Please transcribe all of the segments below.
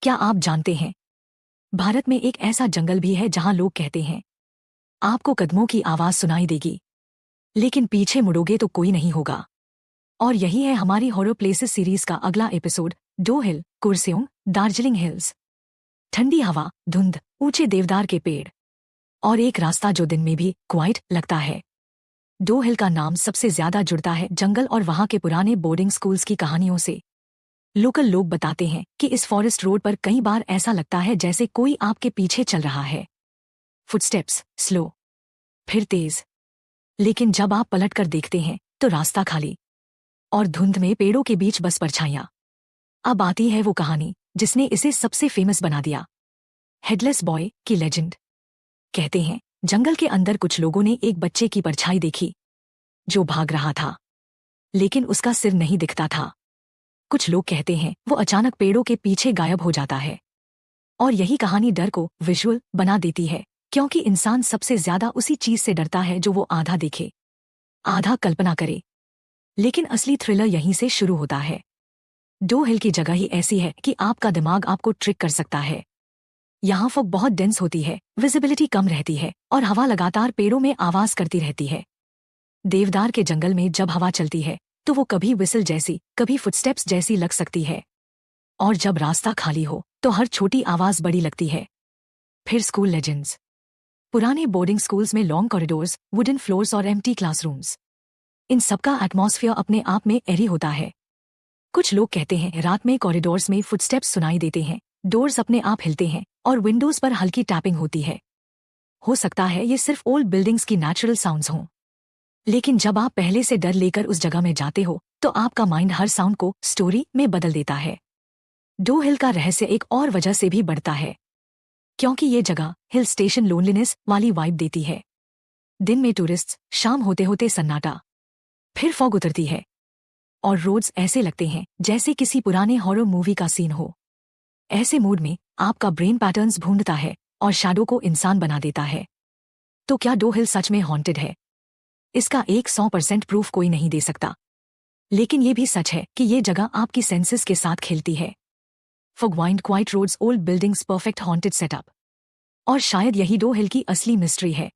क्या आप जानते हैं, भारत में एक ऐसा जंगल भी है जहां लोग कहते हैं आपको कदमों की आवाज सुनाई देगी, लेकिन पीछे मुड़ोगे तो कोई नहीं होगा। और यही है हमारी हॉरर प्लेसेस सीरीज का अगला एपिसोड, डो हिल, कुर्सेओंग, दार्जिलिंग हिल्स। ठंडी हवा, धुंध, ऊंचे देवदार के पेड़ और एक रास्ता जो दिन में भी क्वाइट लगता है। डो हिल का नाम सबसे ज्यादा जुड़ता है जंगल और वहां के पुराने बोर्डिंग स्कूल्स की कहानियों से। लोकल लोग बताते हैं कि इस फॉरेस्ट रोड पर कई बार ऐसा लगता है जैसे कोई आपके पीछे चल रहा है। फुटस्टेप्स, स्लो, फिर तेज, लेकिन जब आप पलट कर देखते हैं तो रास्ता खाली और धुंध में पेड़ों के बीच बस परछाइयां। अब आती है वो कहानी जिसने इसे सबसे फेमस बना दिया, हेडलेस बॉय की लेजेंड। कहते हैं जंगल के अंदर कुछ लोगों ने एक बच्चे की परछाई देखी जो भाग रहा था, लेकिन उसका सिर नहीं दिखता था। कुछ लोग कहते हैं वो अचानक पेड़ों के पीछे गायब हो जाता है। और यही कहानी डर को विजुअल बना देती है, क्योंकि इंसान सबसे ज्यादा उसी चीज से डरता है जो वो आधा देखे, आधा कल्पना करे। लेकिन असली थ्रिलर यहीं से शुरू होता है। डो हिल की जगह ही ऐसी है कि आपका दिमाग आपको ट्रिक कर सकता है। यहाँ फॉग बहुत डेंस होती है, विजिबिलिटी कम रहती है और हवा लगातार पेड़ों में आवाज करती रहती है। देवदार के जंगल में जब हवा चलती है तो वो कभी विसल जैसी, कभी फुटस्टेप्स जैसी लग सकती है। और जब रास्ता खाली हो तो हर छोटी आवाज बड़ी लगती है। फिर स्कूल लेजेंड्स, पुराने बोर्डिंग स्कूल्स में लॉन्ग कॉरिडोर्स, वुडन फ्लोर्स और एम्प्टी क्लासरूम्स। इन सबका एटमॉस्फेयर अपने आप में एरी होता है। कुछ लोग कहते हैं रात में कॉरिडोर्स में फुटस्टेप्स सुनाई देते हैं, डोर्स अपने आप हिलते हैं और विंडोज पर हल्की टैपिंग होती है। हो सकता है ये सिर्फ ओल्ड बिल्डिंग्स की नेचुरल साउंड्स हों, लेकिन जब आप पहले से डर लेकर उस जगह में जाते हो तो आपका माइंड हर साउंड को स्टोरी में बदल देता है। डो हिल का रहस्य एक और वजह से भी बढ़ता है, क्योंकि ये जगह हिल स्टेशन लोनलीनेस वाली वाइब देती है। दिन में टूरिस्ट, शाम होते होते सन्नाटा, फिर फॉग उतरती है और रोड्स ऐसे लगते हैं जैसे किसी पुराने हॉरर मूवी का सीन हो। ऐसे मूड में आपका ब्रेन पैटर्न्स ढूंढता है और शैडो को इंसान बना देता है। तो क्या डो हिल सच में हॉन्टेड है? इसका 100% प्रूफ कोई नहीं दे सकता, लेकिन ये भी सच है कि ये जगह आपकी सेंसेस के साथ खेलती है। Fog wind, quiet roads, old buildings, perfect haunted setup. और शायद यही डो हिल की असली मिस्ट्री है।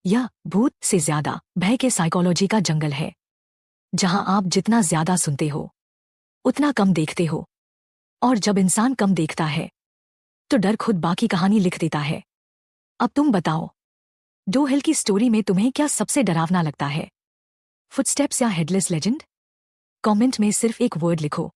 यह भूत से ज्यादा भय के साइकोलॉजी का जंगल है, जहां आप जितना ज्यादा सुनते हो उतना कम देखते हो। और जब इंसान कम देखता है तो डर खुद बाकी कहानी लिख देता है। अब तुम बताओ, डो हिल की स्टोरी में तुम्हें क्या सबसे डरावना लगता है, फुटस्टेप्स या हेडलेस लेजेंड? कमेंट में सिर्फ एक वर्ड लिखो,